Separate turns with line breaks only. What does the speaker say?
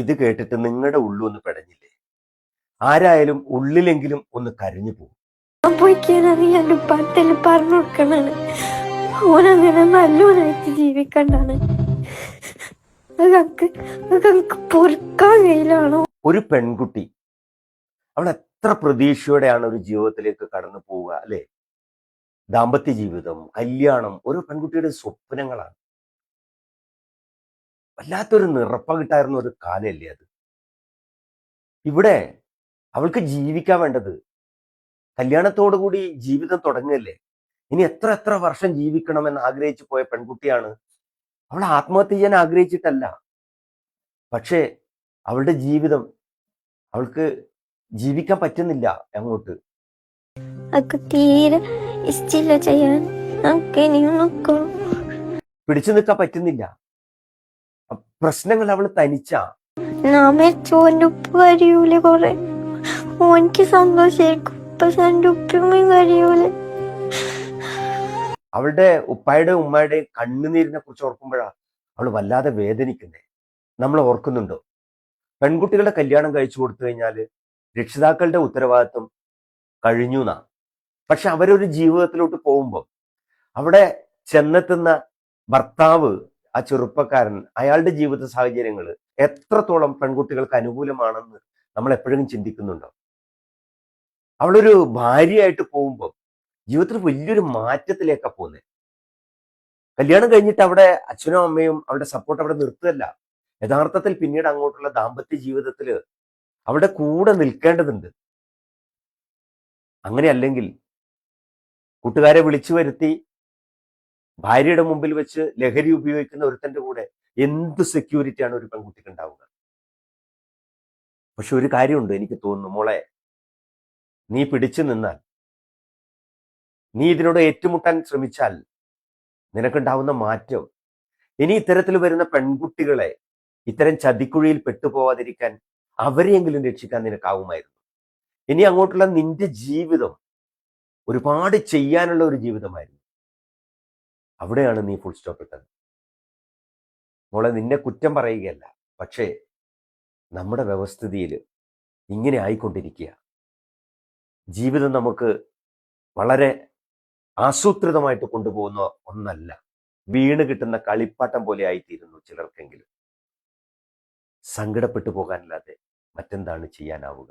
ഇത് കേട്ടിട്ട് നിങ്ങളുടെ ഉള്ളൊന്ന് പെടഞ്ഞില്ലേ? ആരായാലും ഉള്ളിലെങ്കിലും ഒന്ന് കരഞ്ഞു പോകും.
ഞാൻ പത്തിൽ പറഞ്ഞു കൊടുക്കണാണ്, ഓനങ്ങനെ നല്ലോനായിട്ട് ജീവിക്കണ്ടാണ്. പൊറുക്കാൻ കയ്യിലാണോ?
ഒരു പെൺകുട്ടി അവൾ എത്ര പ്രതീക്ഷയോടെയാണ് ഒരു ജീവിതത്തിലേക്ക് കടന്നു പോവുക അല്ലെ? ദാമ്പത്യ ജീവിതം, കല്യാണം ഓരോ പെൺകുട്ടിയുടെ സ്വപ്നങ്ങളാണ്. വല്ലാത്തൊരു നിറപ്പകിട്ടായിരുന്ന ഒരു കാലല്ലേ അത്. ഇവിടെ അവൾക്ക് ജീവിക്കാൻ വേണ്ടത്, കല്യാണത്തോടു കൂടി ജീവിതം തുടങ്ങല്ലേ. ഇനി എത്ര എത്ര വർഷം ജീവിക്കണമെന്ന് ആഗ്രഹിച്ചു പോയ പെൺകുട്ടിയാണ്. അവൾ ആത്മഹത്യ ചെയ്യാൻ ആഗ്രഹിച്ചിട്ടല്ല, പക്ഷേ അവളുടെ ജീവിതം അവൾക്ക് ജീവിക്കാൻ പറ്റുന്നില്ല. അങ്ങോട്ട്
തീരെ ഇഷ്ടമില്ല ചെയ്യാൻ,
പിടിച്ചു നിൽക്കാൻ പറ്റുന്നില്ല. പ്രശ്നങ്ങൾ അവൾ തനിച്ച.
മരിച്ചോന്റെ ഉപ്പ് കരിയൂലെ കൊറേ, ഓനിക്ക് സന്തോഷായിരിക്കും, പക്ഷെ എന്റെ ഉപ്പയും കരിയൂലെ.
അവളുടെ ഉപ്പായുടെ ഉമ്മയുടെ കണ്ണുനീരിനെ കുറിച്ച് ഓർക്കുമ്പോഴാണ് അവൾ വല്ലാതെ വേദനിക്കുന്നേ. നമ്മൾ ഓർക്കുന്നുണ്ടോ? പെൺകുട്ടികളുടെ കല്യാണം കഴിച്ചു കൊടുത്തു കഴിഞ്ഞാൽ രക്ഷിതാക്കളുടെ ഉത്തരവാദിത്വം കഴിഞ്ഞു എന്നാ. പക്ഷെ അവരൊരു ജീവിതത്തിലോട്ട് പോകുമ്പോൾ അവിടെ ചെന്നെത്തുന്ന ഭർത്താവ്, ആ ചെറുപ്പക്കാരൻ, അയാളുടെ ജീവിത സാഹചര്യങ്ങൾ എത്രത്തോളം പെൺകുട്ടികൾക്ക് അനുകൂലമാണെന്ന് നമ്മൾ എപ്പോഴും ചിന്തിക്കുന്നുണ്ടോ? അവളൊരു ഭാര്യയായിട്ട് പോകുമ്പോൾ ജീവിതത്തിൽ വലിയൊരു മാറ്റത്തിലേക്കാണ് പോകുന്നത്. കല്യാണം കഴിഞ്ഞിട്ട് അവിടെ അച്ഛനും അമ്മയും അവളുടെ സപ്പോർട്ട് അവിടെ നിർത്തുകയല്ല. യഥാർത്ഥത്തിൽ പിന്നീട് അങ്ങോട്ടുള്ള ദാമ്പത്യ ജീവിതത്തിൽ അവിടെ കൂടെ നിൽക്കേണ്ടതുണ്ട്. അങ്ങനെയല്ലെങ്കിൽ കൂട്ടുകാരെ വിളിച്ചു വരുത്തി ഭാര്യയുടെ മുമ്പിൽ വെച്ച് ലഹരി ഉപയോഗിക്കുന്ന ഒരുത്തന്റെ കൂടെ എന്ത് സെക്യൂരിറ്റിയാണ് ഒരു പെൺകുട്ടിക്ക് ഉണ്ടാവുക? പക്ഷെ ഒരു കാര്യമുണ്ട്, എനിക്ക് തോന്നുന്നു മോളെ, നീ പിടിച്ചു നിന്നാൽ, നീ ഇതിനോട് ഏറ്റുമുട്ടാൻ ശ്രമിച്ചാൽ നിനക്കുണ്ടാവുന്ന മാറ്റം, ഇനി ഇത്തരത്തിൽ വരുന്ന പെൺകുട്ടികളെ ഇത്തരം ചതിക്കുഴിയിൽ പെട്ടുപോവാതിരിക്കാൻ അവരെയെങ്കിലും രക്ഷിക്കാൻ നിനക്കാവുമായിരുന്നു. ഇനി അങ്ങോട്ടുള്ള നിന്റെ ജീവിതം ഒരുപാട് ചെയ്യാനുള്ള ഒരു ജീവിതമായിരുന്നു. അവിടെയാണ് നീ ഫുൾ സ്റ്റോപ്പ് ഇട്ടത്. മോളെ, നിന്നെ കുറ്റം പറയുകയല്ല, പക്ഷേ നമ്മുടെ വ്യവസ്ഥിതിയിൽ ഇങ്ങനെ ആയിക്കൊണ്ടിരിക്കുക. ജീവിതം നമുക്ക് വളരെ ആസൂത്രിതമായിട്ട് കൊണ്ടുപോകുന്ന ഒന്നല്ല. വീണ് കിട്ടുന്ന കളിപ്പാട്ടം പോലെ ആയിത്തീരുന്നു ചിലർക്കെങ്കിലും. സങ്കടപ്പെട്ടു പോകാനല്ലാതെ മറ്റെന്താണ് ചെയ്യാനാവുക?